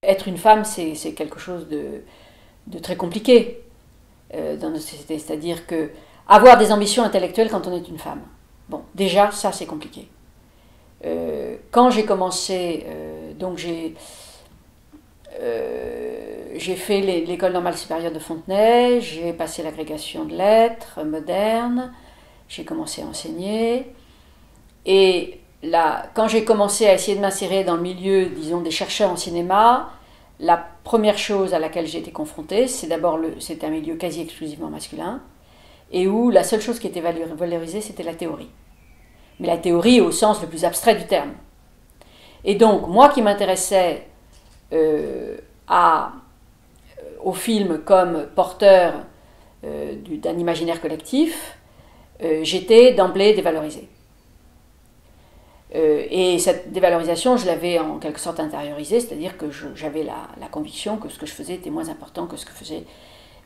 être une femme, c'est quelque chose de très compliqué dans notre société. C'est-à-dire que avoir des ambitions intellectuelles quand on est une femme. Bon, déjà, ça, c'est compliqué. Quand j'ai commencé, donc j'ai fait l'école normale supérieure de Fontenay, j'ai passé l'agrégation de lettres modernes, j'ai commencé à enseigner, et là, quand j'ai commencé à essayer de m'insérer dans le milieu, disons, des chercheurs en cinéma, la première chose à laquelle j'ai été confrontée, c'était un milieu quasi exclusivement masculin, et où la seule chose qui était valorisée, c'était la théorie. Mais la théorie au sens le plus abstrait du terme. Et donc, moi qui m'intéressais au film comme porteur d'un imaginaire collectif, j'étais d'emblée dévalorisée. Et cette dévalorisation, je l'avais en quelque sorte intériorisée, c'est-à-dire que j'avais la conviction que ce que je faisais était moins important que ce que faisaient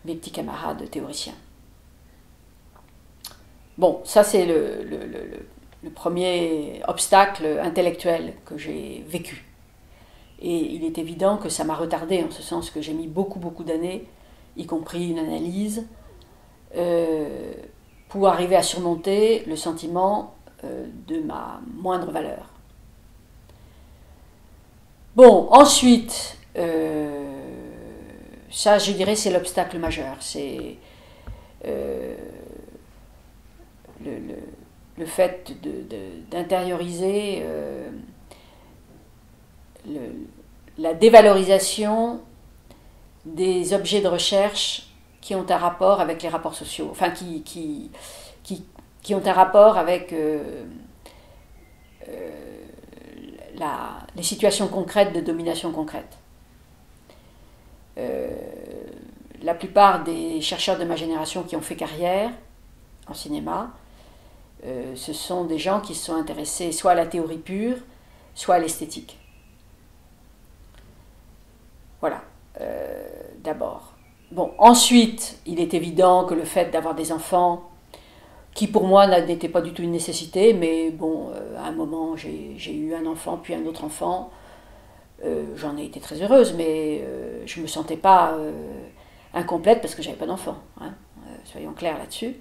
mes petits camarades théoriciens. Bon, ça c'est le premier obstacle intellectuel que j'ai vécu. Et il est évident que ça m'a retardé, en ce sens que j'ai mis beaucoup d'années, y compris une analyse, pour arriver à surmonter le sentiment de ma moindre valeur. Bon, ensuite, ça je dirais c'est l'obstacle majeur, c'est le fait d'intérioriser la dévalorisation des objets de recherche qui ont un rapport avec les rapports sociaux, enfin qui ont un rapport avec les situations concrètes de domination concrète. La plupart des chercheurs de ma génération qui ont fait carrière en cinéma, ce sont des gens qui se sont intéressés soit à la théorie pure, soit à l'esthétique. Voilà, d'abord. Bon, ensuite, il est évident que le fait d'avoir des enfants, qui pour moi n'était pas du tout une nécessité, mais bon, à un moment j'ai eu un enfant, puis un autre enfant, j'en ai été très heureuse, mais je ne me sentais pas incomplète parce que j'avais pas d'enfant, hein, soyons clairs là-dessus.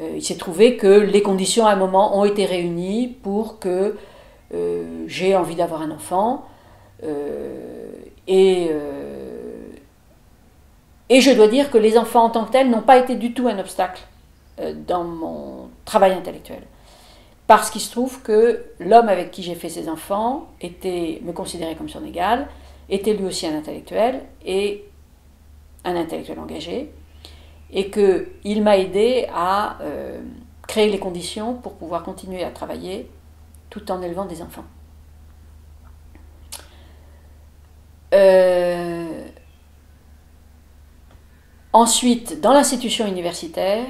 Il s'est trouvé que les conditions à un moment ont été réunies pour que j'ai envie d'avoir un enfant, et je dois dire que les enfants en tant que tels n'ont pas été du tout un obstacle dans mon travail intellectuel. Parce qu'il se trouve que l'homme avec qui j'ai fait ces enfants me considérait comme son égal, était lui aussi un intellectuel, et un intellectuel engagé, et qu'il m'a aidé à créer les conditions pour pouvoir continuer à travailler tout en élevant des enfants. Ensuite, dans l'institution universitaire,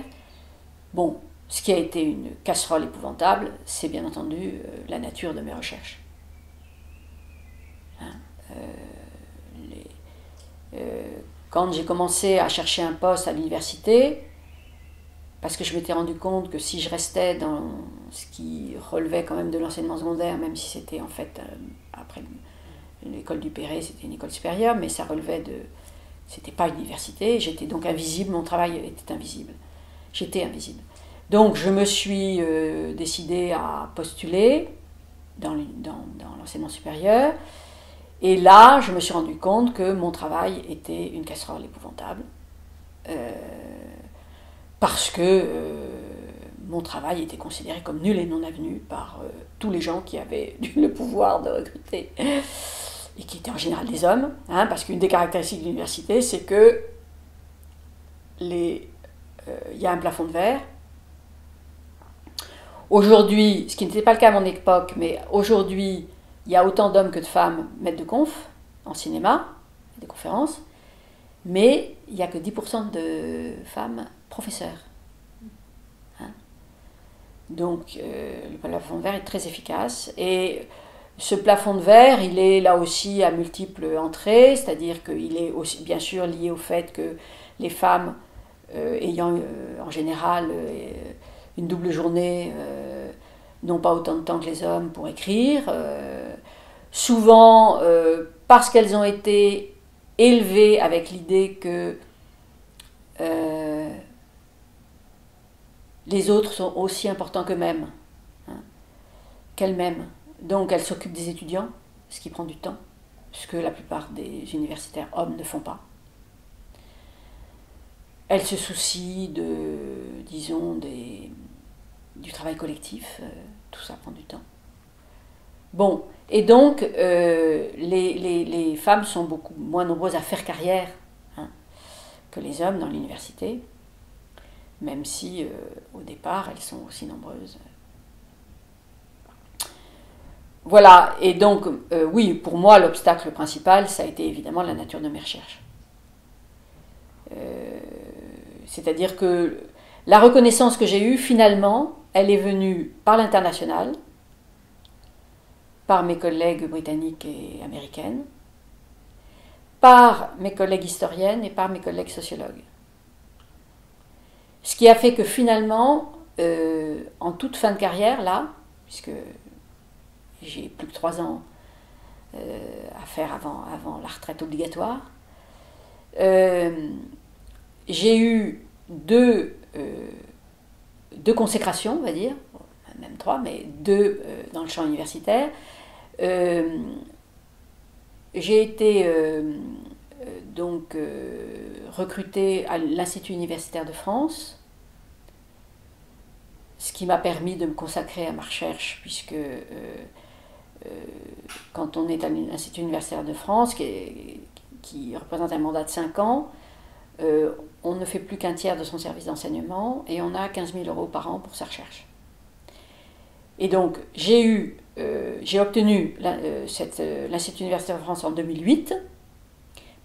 bon, ce qui a été une casserole épouvantable, c'est bien entendu la nature de mes recherches. Hein, quand j'ai commencé à chercher un poste à l'université, parce que je m'étais rendu compte que si je restais dans ce qui relevait quand même de l'enseignement secondaire, même si c'était en fait, après l'école du Perret, c'était une école supérieure, mais ça relevait de... C'était pas une université, j'étais donc invisible, mon travail était invisible. J'étais invisible. Donc je me suis décidée à postuler dans l'enseignement supérieur, et là je me suis rendu compte que mon travail était une casserole épouvantable, parce que mon travail était considéré comme nul et non avenu par tous les gens qui avaient le pouvoir de recruter, et qui étaient en général des hommes, hein, parce qu'une des caractéristiques de l'université, c'est que y a un plafond de verre. Aujourd'hui, ce qui n'était pas le cas à mon époque, mais aujourd'hui, il y a autant d'hommes que de femmes maîtres de conf en cinéma, des conférences, mais il n'y a que 10% de femmes professeurs. Hein, donc, le plafond de verre est très efficace, et ce plafond de verre, il est là aussi à multiples entrées, c'est-à-dire qu'il est aussi bien sûr lié au fait que les femmes ayant en général une double journée n'ont pas autant de temps que les hommes pour écrire, souvent parce qu'elles ont été élevées avec l'idée que les autres sont aussi importants qu'eux-mêmes, hein, qu'elles-mêmes. Donc elles s'occupent des étudiants, ce qui prend du temps, ce que la plupart des universitaires hommes ne font pas. Elles se soucient disons, du travail collectif, tout ça prend du temps. Bon, et donc les femmes sont beaucoup moins nombreuses à faire carrière, hein, que les hommes dans l'université, même si au départ elles sont aussi nombreuses. Voilà, et donc oui, pour moi l'obstacle principal, ça a été évidemment la nature de mes recherches. C'est-à-dire que la reconnaissance que j'ai eue, finalement, elle est venue par l'international, par mes collègues britanniques et américaines, par mes collègues historiennes et par mes collègues sociologues. Ce qui a fait que finalement, en toute fin de carrière, là, puisque j'ai plus que 3 ans à faire avant la retraite obligatoire, j'ai eu deux consécrations, on va dire, même 3, mais 2 dans le champ universitaire. J'ai été donc recrutée à l'Institut universitaire de France, ce qui m'a permis de me consacrer à ma recherche, puisque quand on est à l'Institut universitaire de France, qui représente un mandat de 5 ans, on ne fait plus qu'un tiers de son service d'enseignement et on a 15 000 € par an pour sa recherche. Et donc j'ai obtenu l'Institut universitaire de France en 2008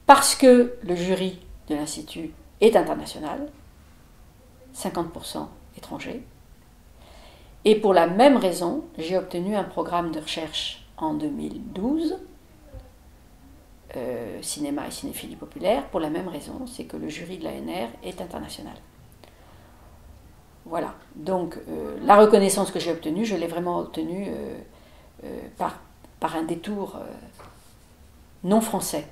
parce que le jury de l'Institut est international, 50% étrangers. Et pour la même raison, j'ai obtenu un programme de recherche en 2012, cinéma et cinéphilie populaire, pour la même raison, c'est que le jury de l'ANR est international. Voilà, donc la reconnaissance que j'ai obtenue, je l'ai vraiment obtenue par un détour non français.